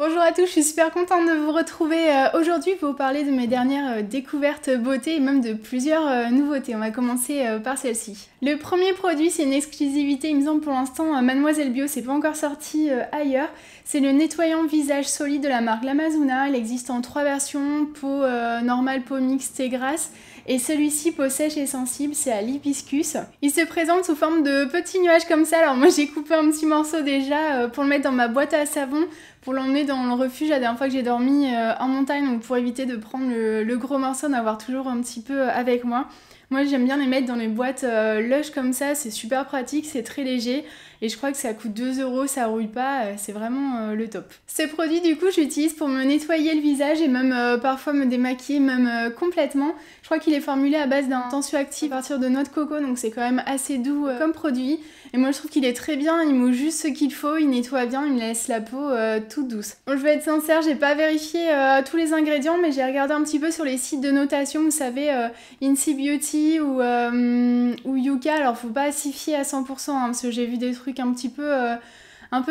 Bonjour à tous, je suis super contente de vous retrouver aujourd'hui pour vous parler de mes dernières découvertes beauté et même de plusieurs nouveautés. On va commencer par celle-ci. Le premier produit, c'est une exclusivité, il me semble pour l'instant, Mademoiselle Bio, c'est pas encore sorti ailleurs. C'est le nettoyant visage solide de la marque L'Amazona. Il existe en 3 versions, peau normale, peau mixte et grasse. Et celui-ci, peau sèche et sensible, c'est à l'hibiscus. Il se présente sous forme de petits nuages comme ça. Alors moi j'ai coupé un petit morceau déjà pour le mettre dans ma boîte à savon, pour l'emmener dans le refuge la dernière fois que j'ai dormi en montagne, donc pour éviter de prendre le gros morceau, d'avoir toujours un petit peu avec moi. Moi j'aime bien les mettre dans les boîtes Lush comme ça, c'est super pratique, c'est très léger et je crois que ça coûte 2 €, ça rouille pas, c'est vraiment le top. Ces produits du coup je l'utilise pour me nettoyer le visage et même parfois me démaquiller même complètement. Je crois qu'il est formulé à base d'un tensioactif à partir de noix de coco, donc c'est quand même assez doux comme produit. Et moi je trouve qu'il est très bien, il mousse juste ce qu'il faut, il nettoie bien, il me laisse la peau toute douce. Bon, je vais être sincère, j'ai pas vérifié tous les ingrédients, mais j'ai regardé un petit peu sur les sites de notation, vous savez, Incy Beauty ou Yuka, alors faut pas s'y fier à 100% hein, parce que j'ai vu des trucs un petit peu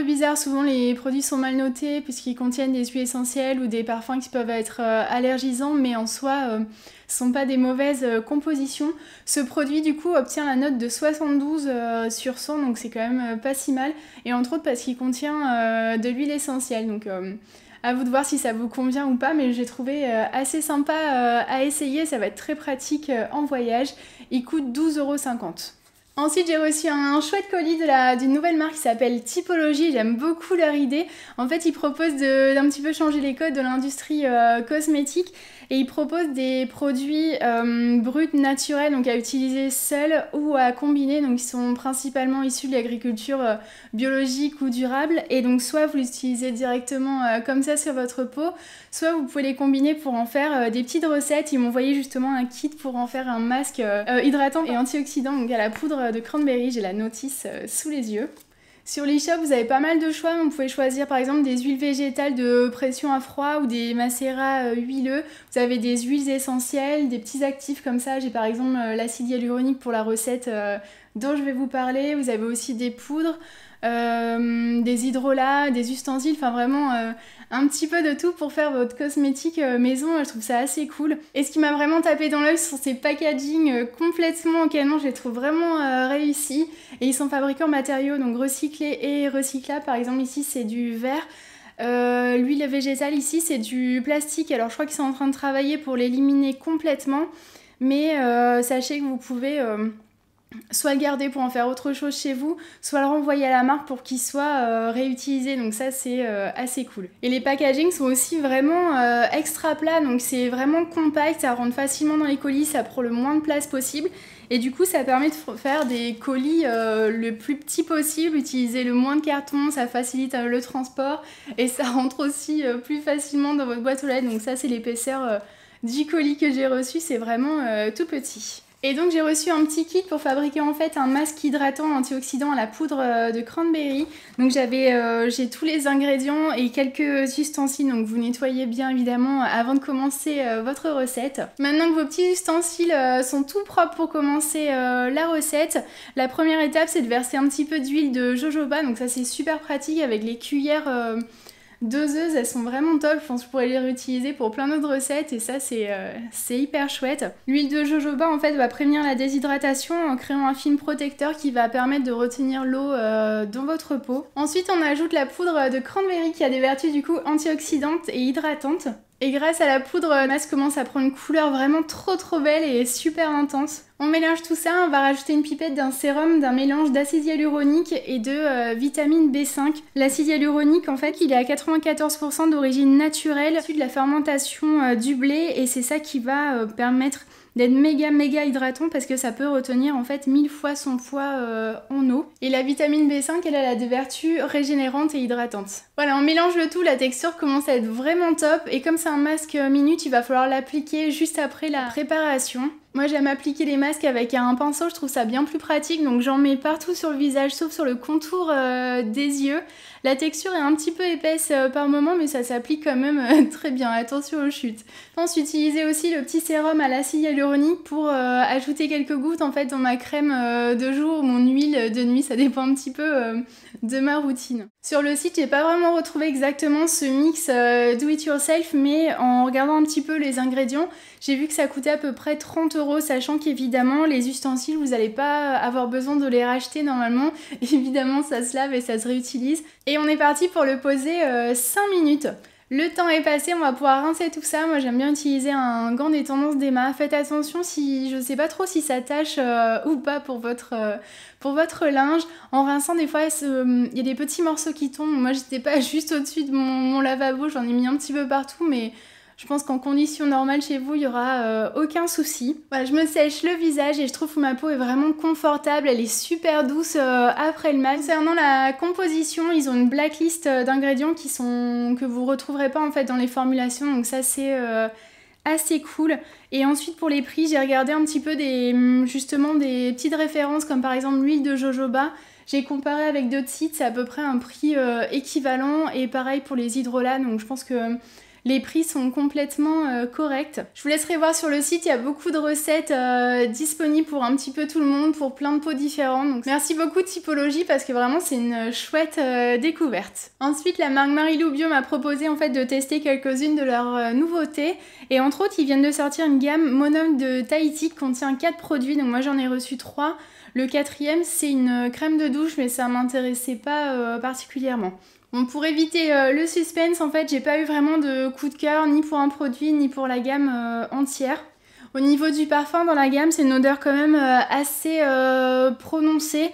bizarres. Souvent les produits sont mal notés puisqu'ils contiennent des huiles essentielles ou des parfums qui peuvent être allergisants, mais en soi ce sont pas des mauvaises compositions. Ce produit du coup obtient la note de 72 sur 100, donc c'est quand même pas si mal, et entre autres parce qu'il contient de l'huile essentielle, donc à vous de voir si ça vous convient ou pas, mais j'ai trouvé assez sympa à essayer, ça va être très pratique en voyage. Il coûte 12,50 €. Ensuite, j'ai reçu un chouette colis d'une nouvelle marque qui s'appelle Typologie. J'aime beaucoup leur idée. En fait, ils proposent d'un petit peu changer les codes de l'industrie cosmétique et ils proposent des produits bruts, naturels, donc à utiliser seuls ou à combiner. Donc, ils sont principalement issus de l'agriculture biologique ou durable. Et donc, soit vous les utilisez directement comme ça sur votre peau, soit vous pouvez les combiner pour en faire des petites recettes. Ils m'ont envoyé justement un kit pour en faire un masque hydratant et antioxydant, donc à la poudre de cranberry. J'ai la notice sous les yeux. Sur l'e-shop, vous avez pas mal de choix. Vous pouvez choisir par exemple des huiles végétales de pression à froid ou des macérats huileux. Vous avez des huiles essentielles, des petits actifs comme ça. J'ai par exemple l'acide hyaluronique pour la recette dont je vais vous parler. Vous avez aussi des poudres, des hydrolats, des ustensiles, enfin vraiment un petit peu de tout pour faire votre cosmétique maison. Je trouve ça assez cool. Et ce qui m'a vraiment tapé dans l'œil, ce sont ces packaging complètement en canon. Je les trouve vraiment réussis. Et ils sont fabriqués en matériaux donc recyclés et recyclables. Par exemple ici c'est du verre. L'huile végétale ici c'est du plastique. Alors je crois qu'ils sont en train de travailler pour l'éliminer complètement. Mais sachez que vous pouvez soit le garder pour en faire autre chose chez vous, soit le renvoyer à la marque pour qu'il soit réutilisé, donc ça c'est assez cool. Et les packagings sont aussi vraiment extra plats, donc c'est vraiment compact, ça rentre facilement dans les colis, ça prend le moins de place possible, et du coup ça permet de faire des colis le plus petit possible, utiliser le moins de carton, ça facilite le transport, et ça rentre aussi plus facilement dans votre boîte aux lettres, donc ça c'est l'épaisseur du colis que j'ai reçu, c'est vraiment tout petit. Et donc j'ai reçu un petit kit pour fabriquer en fait un masque hydratant antioxydant à la poudre de cranberry. Donc j'ai tous les ingrédients et quelques ustensiles, donc vous nettoyez bien évidemment avant de commencer votre recette. Maintenant que vos petits ustensiles sont tout propres pour commencer la recette, la première étape c'est de verser un petit peu d'huile de jojoba, donc ça c'est super pratique avec les cuillères doseuses, elles sont vraiment top, je pense que je pourrais les réutiliser pour plein d'autres recettes et ça c'est hyper chouette. L'huile de jojoba en fait va prévenir la déshydratation en créant un film protecteur qui va permettre de retenir l'eau dans votre peau. Ensuite on ajoute la poudre de cranberry qui a des vertus du coup antioxydantes et hydratantes. Et grâce à la poudre, le masque commence à prendre une couleur vraiment trop belle et super intense. On mélange tout ça, on va rajouter une pipette d'un sérum, d'un mélange d'acide hyaluronique et de vitamine B5. L'acide hyaluronique, en fait, il est à 94% d'origine naturelle, issu de la fermentation du blé, et c'est ça qui va permettre d'être méga hydratant parce que ça peut retenir en fait 1000 fois son poids en eau. Et la vitamine B5, elle a des vertus régénérantes et hydratantes. Voilà, on mélange le tout, la texture commence à être vraiment top, et comme c'est un masque minute, il va falloir l'appliquer juste après la préparation. Moi j'aime appliquer les masques avec un pinceau, je trouve ça bien plus pratique, donc j'en mets partout sur le visage sauf sur le contour des yeux. La texture est un petit peu épaisse par moment mais ça s'applique quand même très bien, attention aux chutes. Je pense utiliser aussi le petit sérum à l'acide hyaluronique pour ajouter quelques gouttes en fait dans ma crème de jour, mon huile de nuit, ça dépend un petit peu de ma routine. Sur le site j'ai pas vraiment retrouvé exactement ce mix do it yourself, mais en regardant un petit peu les ingrédients, j'ai vu que ça coûtait à peu près 30 €, sachant qu'évidemment les ustensiles vous n'allez pas avoir besoin de les racheter normalement, évidemment ça se lave et ça se réutilise. Et on est parti pour le poser 5 minutes. Le temps est passé, on va pouvoir rincer tout ça. Moi j'aime bien utiliser un gant des tendances d'Emma. Faites attention si, je sais pas trop si ça tâche ou pas pour votre linge. En rinçant des fois il y a des petits morceaux qui tombent. Moi j'étais pas juste au-dessus de mon lavabo, j'en ai mis un petit peu partout mais je pense qu'en conditions normales chez vous, il n'y aura aucun souci. Voilà, je me sèche le visage et je trouve que ma peau est vraiment confortable. Elle est super douce après le masque. Concernant la composition, ils ont une blacklist d'ingrédients que vous ne retrouverez pas en fait dans les formulations. Donc ça, c'est assez cool. Et ensuite, pour les prix, j'ai regardé un petit peu justement des petites références comme par exemple l'huile de jojoba. J'ai comparé avec d'autres sites, c'est à peu près un prix équivalent. Et pareil pour les hydrolats. Donc je pense que les prix sont complètement corrects. Je vous laisserai voir sur le site, il y a beaucoup de recettes disponibles pour un petit peu tout le monde, pour plein de peaux différentes. Donc merci beaucoup Typologie parce que vraiment c'est une chouette découverte. Ensuite, la marque Marilou Bio m'a proposé en fait de tester quelques-unes de leurs nouveautés. Et entre autres, ils viennent de sortir une gamme Mon Homme de Tahiti qui contient 4 produits. Donc moi j'en ai reçu 3. Le 4e, c'est une crème de douche, mais ça m'intéressait pas particulièrement. Bon, pour éviter le suspense, en fait, j'ai pas eu vraiment de coup de cœur ni pour un produit ni pour la gamme entière. Au niveau du parfum dans la gamme, c'est une odeur quand même assez prononcée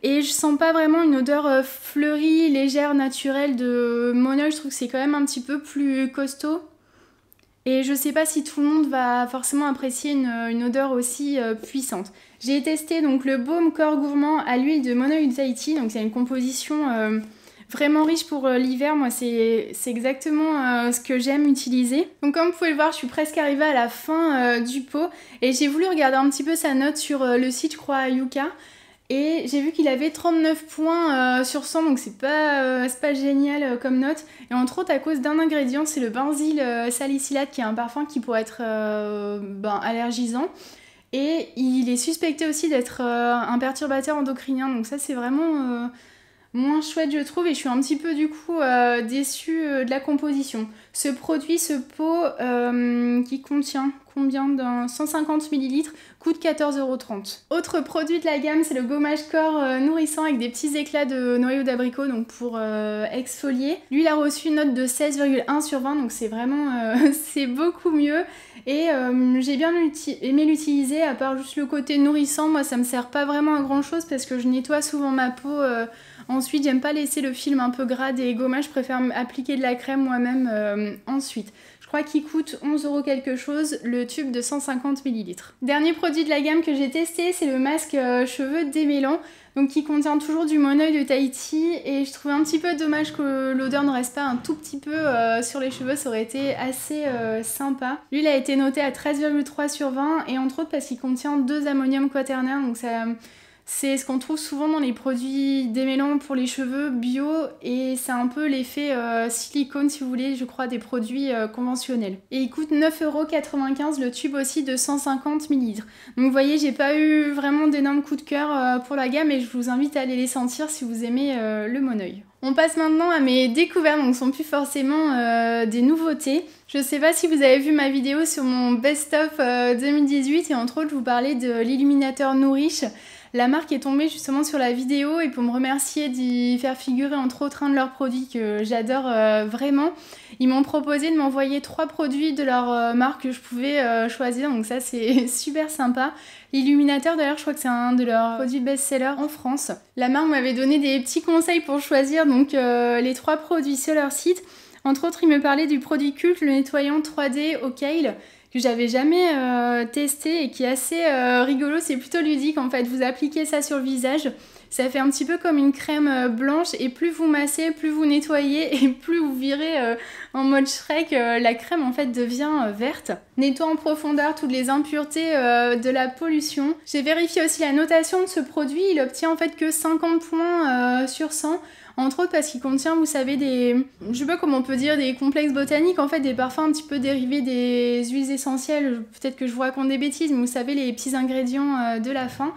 et je sens pas vraiment une odeur fleurie, légère, naturelle de Mon Homme. Je trouve que c'est quand même un petit peu plus costaud. Et je sais pas si tout le monde va forcément apprécier une odeur aussi puissante. J'ai testé donc le baume corps gourmand à l'huile de Mon Homme de Tahiti, donc c'est une composition vraiment riche pour l'hiver. Moi c'est exactement ce que j'aime utiliser. Donc comme vous pouvez le voir, je suis presque arrivée à la fin du pot et j'ai voulu regarder un petit peu sa note sur le site, je crois, à Yuka. Et j'ai vu qu'il avait 39 points sur 100, donc c'est pas génial comme note. Et entre autres à cause d'un ingrédient, c'est le benzyl salicylate qui est un parfum qui pourrait être allergisant. Et il est suspecté aussi d'être un perturbateur endocrinien, donc ça c'est vraiment moins chouette je trouve. Et je suis un petit peu du coup déçue de la composition. Ce produit, ce pot qui contient combien d'un 150 ml coûte 14,30 €. Autre produit de la gamme, c'est le gommage corps nourrissant avec des petits éclats de noyau d'abricot, donc pour exfolier. Lui, il a reçu une note de 16,1 sur 20, donc c'est vraiment c'est beaucoup mieux. Et j'ai bien aimé l'utiliser, à part juste le côté nourrissant. Moi, ça me sert pas vraiment à grand chose parce que je nettoie souvent ma peau. Ensuite, j'aime pas laisser le film un peu gras des gommages, je préfère appliquer de la crème moi-même ensuite. Je crois qu'il coûte 11 € quelque chose, le tube de 150 ml. Dernier produit de la gamme que j'ai testé, c'est le masque cheveux démêlant, donc qui contient toujours du Mon Homme de Tahiti, et je trouvais un petit peu dommage que l'odeur ne reste pas un tout petit peu sur les cheveux, ça aurait été assez sympa. Lui, il a été noté à 13,3 sur 20, et entre autres parce qu'il contient 2 ammonium quaternaire, donc ça... C'est ce qu'on trouve souvent dans les produits démêlants pour les cheveux bio et c'est un peu l'effet silicone si vous voulez, je crois, des produits conventionnels. Et il coûte 9,95 € le tube aussi de 150 ml. Donc vous voyez, j'ai pas eu vraiment d'énormes coups de cœur pour la gamme et je vous invite à aller les sentir si vous aimez le Mon Homme. On passe maintenant à mes découvertes, donc ce ne sont plus forcément des nouveautés. Je ne sais pas si vous avez vu ma vidéo sur mon best-of 2018 et entre autres je vous parlais de l'illuminateur Nourish. La marque est tombée justement sur la vidéo et pour me remercier d'y faire figurer entre autres un de leurs produits que j'adore vraiment, ils m'ont proposé de m'envoyer 3 produits de leur marque que je pouvais choisir, donc ça c'est super sympa. L'illuminateur d'ailleurs, je crois que c'est un de leurs produits best-sellers en France. La marque m'avait donné des petits conseils pour choisir donc les 3 produits sur leur site. Entre autres, ils me parlaient du produit culte, le nettoyant 3D au kale, que j'avais jamais testé et qui est assez rigolo, c'est plutôt ludique en fait. Vous appliquez ça sur le visage, Ça fait un petit peu comme une crème blanche et plus vous massez, plus vous nettoyez et plus vous virez en mode Shrek, la crème en fait devient verte. Nettoie en profondeur toutes les impuretés de la pollution. J'ai vérifié aussi la notation de ce produit, il obtient en fait que 50 points sur 100. Entre autres parce qu'il contient, vous savez, je sais pas comment on peut dire, des complexes botaniques, en fait des parfums un petit peu dérivés des huiles essentielles. Peut-être que je vous raconte des bêtises, mais vous savez, les petits ingrédients de la fin.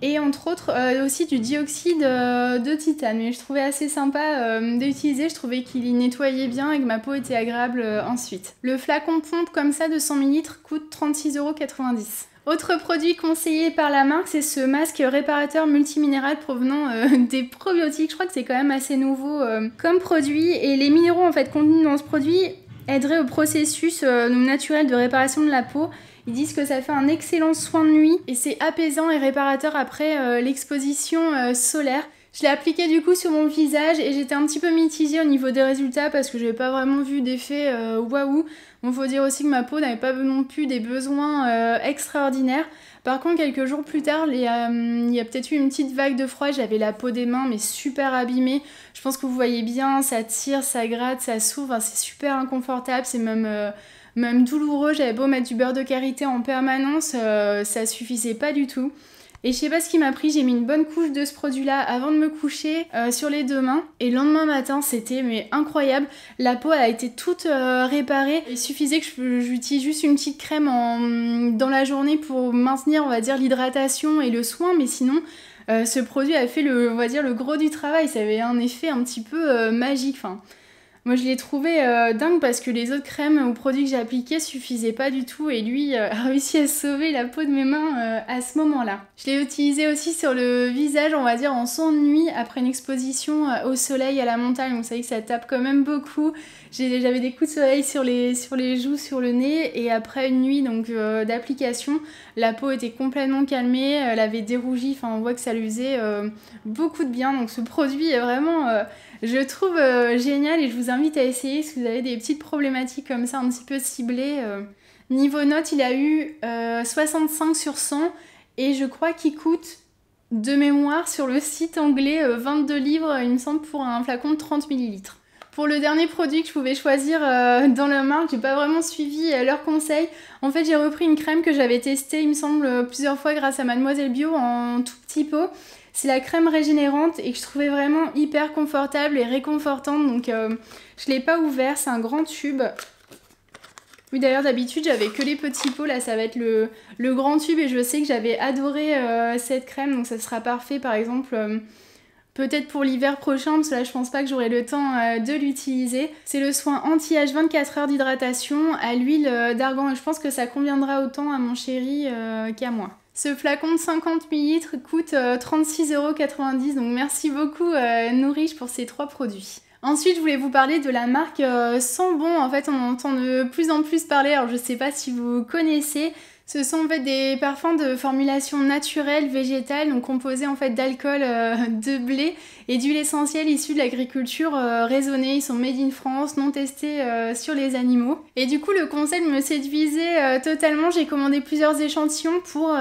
Et entre autres aussi du dioxyde de titane. Mais je trouvais assez sympa d'utiliser, je trouvais qu'il y nettoyait bien et que ma peau était agréable ensuite. Le flacon pompe comme ça de 100 ml coûte 36,90 €. Autre produit conseillé par la marque, c'est ce masque réparateur multiminéral provenant des probiotiques. Je crois que c'est quand même assez nouveau comme produit. Et les minéraux en fait contenus dans ce produit aideraient au processus naturel de réparation de la peau. Ils disent que ça fait un excellent soin de nuit et c'est apaisant et réparateur après l'exposition solaire. Je l'ai appliqué du coup sur mon visage et j'étais un petit peu mitigée au niveau des résultats parce que je n'avais pas vraiment vu d'effet waouh. Bon, faut dire aussi que ma peau n'avait pas non plus des besoins extraordinaires. Par contre, quelques jours plus tard, il y a peut-être eu une petite vague de froid. J'avais la peau des mains mais super abîmée. Je pense que vous voyez bien, ça tire, ça gratte, ça s'ouvre. C'est super inconfortable, c'est même douloureux. J'avais beau mettre du beurre de karité en permanence, ça suffisait pas du tout. Et je sais pas ce qui m'a pris, j'ai mis une bonne couche de ce produit-là avant de me coucher sur les deux mains. Et le lendemain matin, c'était incroyable. La peau elle a été toute réparée. Il suffisait que j'utilise juste une petite crème dans la journée pour maintenir, on va dire, l'hydratation et le soin. Mais sinon, ce produit a fait on va dire, le gros du travail. Ça avait un effet un petit peu magique. Enfin, moi je l'ai trouvé dingue parce que les autres crèmes ou produits que j'ai appliqués suffisaient pas du tout et lui a réussi à sauver la peau de mes mains à ce moment-là. Je l'ai utilisé aussi sur le visage, on va dire en son de nuit après une exposition au soleil à la montagne. Donc vous savez que ça tape quand même beaucoup. J'avais des coups de soleil sur les joues, sur le nez et après une nuit donc d'application, la peau était complètement calmée, elle avait dérougi, enfin on voit que ça lui faisait beaucoup de bien. Donc ce produit est vraiment... je le trouve génial et je vous invite à essayer si vous avez des petites problématiques comme ça un petit peu ciblées. Niveau note, il a eu 65 sur 100 et je crois qu'il coûte de mémoire sur le site anglais 22 livres, il me semble, pour un flacon de 30 ml. Pour le dernier produit que je pouvais choisir dans la marque, j'ai pas vraiment suivi leurs conseils. En fait, j'ai repris une crème que j'avais testée, il me semble, plusieurs fois grâce à Mademoiselle Bio en tout petit pot. C'est la crème régénérante et que je trouvais vraiment hyper confortable et réconfortante. Donc je l'ai pas ouvert, c'est un grand tube. Oui, d'ailleurs d'habitude j'avais que les petits pots, là ça va être le grand tube et je sais que j'avais adoré cette crème. Donc ça sera parfait par exemple peut-être pour l'hiver prochain parce que là je pense pas que j'aurai le temps de l'utiliser. C'est le soin anti-âge 24 heures d'hydratation à l'huile d'argan et je pense que ça conviendra autant à mon chéri qu'à moi. Ce flacon de 50 ml coûte 36,90 €, donc merci beaucoup Nourish pour ces 3 produits. Ensuite, je voulais vous parler de la marque Sambon. En fait, on en entend de plus en plus parler, alors je sais pas si vous connaissez. Ce sont en fait des parfums de formulation naturelle, végétale, donc composés en fait d'alcool de blé et d'huile essentielle issue de l'agriculture raisonnée. Ils sont made in France, non testés sur les animaux. Et du coup, le concept me séduisait totalement. J'ai commandé plusieurs échantillons pour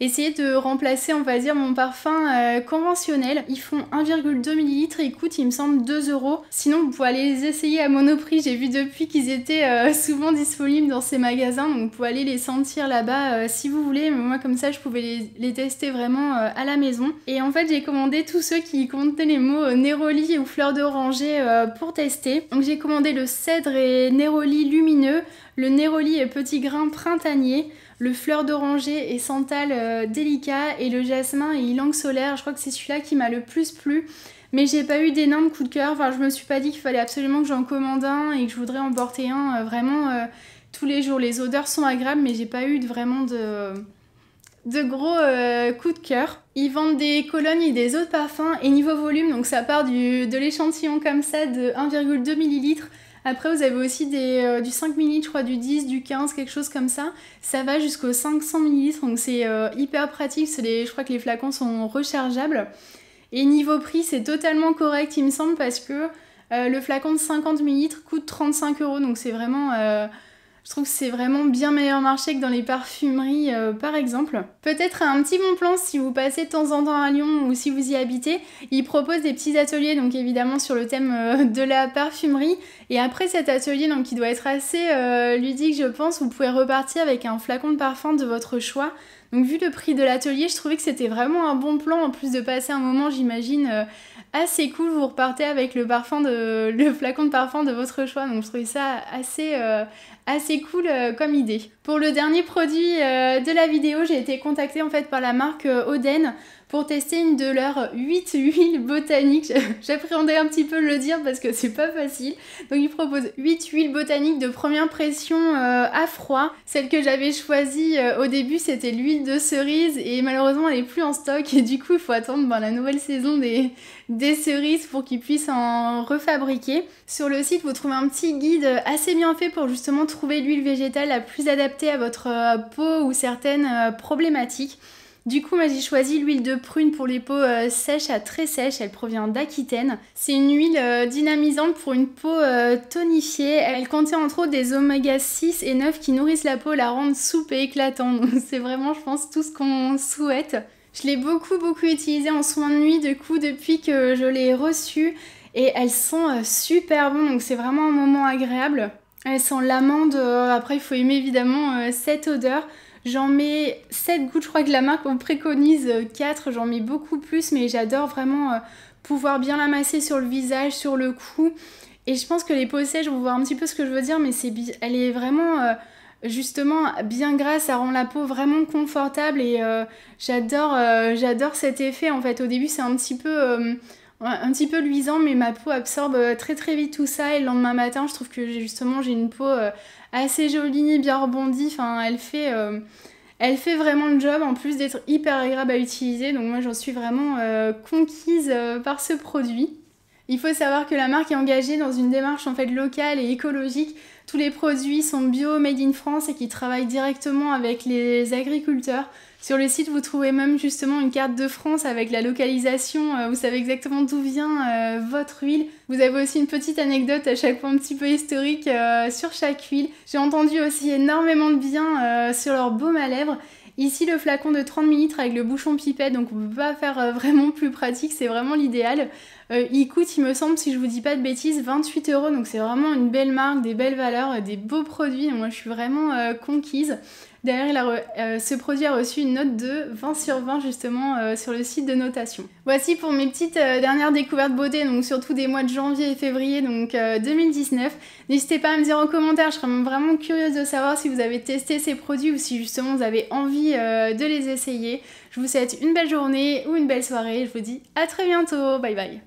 essayer de remplacer, on va dire, mon parfum conventionnel. Ils font 1,2 ml et ils coûtent, il me semble, 2 €. Sinon, vous pouvez aller les essayer à Monoprix. J'ai vu depuis qu'ils étaient souvent disponibles dans ces magasins, donc vous pouvez aller les sentir là-bas si vous voulez. Mais moi, comme ça, je pouvais les tester vraiment à la maison. Et en fait, j'ai commandé tous ceux qui contenaient les mots Néroli ou fleur d'oranger pour tester. Donc j'ai commandé le cèdre et Néroli lumineux, le Néroli et petit grain printanier, le fleur d'oranger et santal délicat et le jasmin et ylang solaire. Je crois que c'est celui-là qui m'a le plus plu. Mais j'ai pas eu d'énorme coup de cœur. Enfin, je me suis pas dit qu'il fallait absolument que j'en commande un et que je voudrais en porter un vraiment tous les jours. Les odeurs sont agréables, mais j'ai pas eu vraiment de gros coups de cœur. Ils vendent des colognes et des autres parfums et niveau volume, donc ça part de l'échantillon comme ça de 1,2 ml. Après vous avez aussi du 5 ml, je crois, du 10, du 15, quelque chose comme ça. Ça va jusqu'aux 500 ml, donc c'est hyper pratique. Je crois que les flacons sont rechargeables. Et niveau prix, c'est totalement correct, il me semble, parce que le flacon de 50 ml coûte 35 €, donc c'est vraiment... Je trouve que c'est vraiment bien meilleur marché que dans les parfumeries par exemple. Peut-être un petit bon plan si vous passez de temps en temps à Lyon ou si vous y habitez. Ils proposent des petits ateliers, donc évidemment sur le thème de la parfumerie. Et après cet atelier, donc qui doit être assez ludique je pense, vous pouvez repartir avec un flacon de parfum de votre choix. Donc vu le prix de l'atelier, je trouvais que c'était vraiment un bon plan, en plus de passer un moment, j'imagine, assez cool. Vous repartez avec le flacon de parfum de votre choix, donc je trouvais ça assez cool comme idée. Pour le dernier produit de la vidéo, j'ai été contactée en fait par la marque Oden pour tester une de leurs 8 huiles botaniques. J'appréhendais un petit peu le dire parce que c'est pas facile. Donc ils proposent 8 huiles botaniques de première pression à froid. Celle que j'avais choisie au début, c'était l'huile de cerise et malheureusement elle est plus en stock et du coup il faut attendre la nouvelle saison des cerises pour qu'ils puissent en refabriquer. Sur le site, vous trouvez un petit guide assez bien fait pour justement trouver l'huile végétale la plus adaptée à votre peau ou certaines problématiques. Du coup, moi j'ai choisi l'huile de prune pour les peaux sèches à très sèches, elle provient d'Aquitaine. C'est une huile dynamisante pour une peau tonifiée. Elle contient entre autres des oméga 6 et 9 qui nourrissent la peau, la rendent souple et éclatante. Donc c'est vraiment, je pense, tout ce qu'on souhaite. Je l'ai beaucoup utilisée en soins de nuit du coup depuis que je l'ai reçue et elles sont super bonnes, donc c'est vraiment un moment agréable. Elles sentent l'amande, après il faut aimer évidemment cette odeur. J'en mets 7 gouttes, je crois que la marque on préconise 4, j'en mets beaucoup plus, mais j'adore vraiment pouvoir bien la masser sur le visage, sur le cou. Et je pense que les peaux sèches vont voir un petit peu ce que je veux dire, mais elle est vraiment justement bien grasse, ça rend la peau vraiment confortable et j'adore cet effet en fait. Au début c'est un petit peu luisant, mais ma peau absorbe très vite tout ça et le lendemain matin je trouve que j'ai une peau assez jolie, bien rebondie, enfin elle fait vraiment le job en plus d'être hyper agréable à utiliser, donc moi j'en suis vraiment conquise par ce produit. Il faut savoir que la marque est engagée dans une démarche en fait locale et écologique. Tous les produits sont bio, made in France et qui travaillent directement avec les agriculteurs. Sur le site, vous trouvez même justement une carte de France avec la localisation, vous savez exactement d'où vient votre huile. Vous avez aussi une petite anecdote à chaque fois un petit peu historique sur chaque huile. J'ai entendu aussi énormément de bien sur leur baume à lèvres. Ici, le flacon de 30 ml avec le bouchon pipette, donc on peut pas faire vraiment plus pratique, c'est vraiment l'idéal. Il coûte, il me semble, si je vous dis pas de bêtises, 28 €, donc c'est vraiment une belle marque, des belles valeurs, des beaux produits, donc moi je suis vraiment conquise. D'ailleurs, ce produit a reçu une note de 20 sur 20 justement sur le site de notation. Voici pour mes petites dernières découvertes beauté, donc surtout des mois de janvier et février donc 2019. N'hésitez pas à me dire en commentaire, je serais vraiment curieuse de savoir si vous avez testé ces produits ou si justement vous avez envie de les essayer. Je vous souhaite une belle journée ou une belle soirée, je vous dis à très bientôt, bye bye.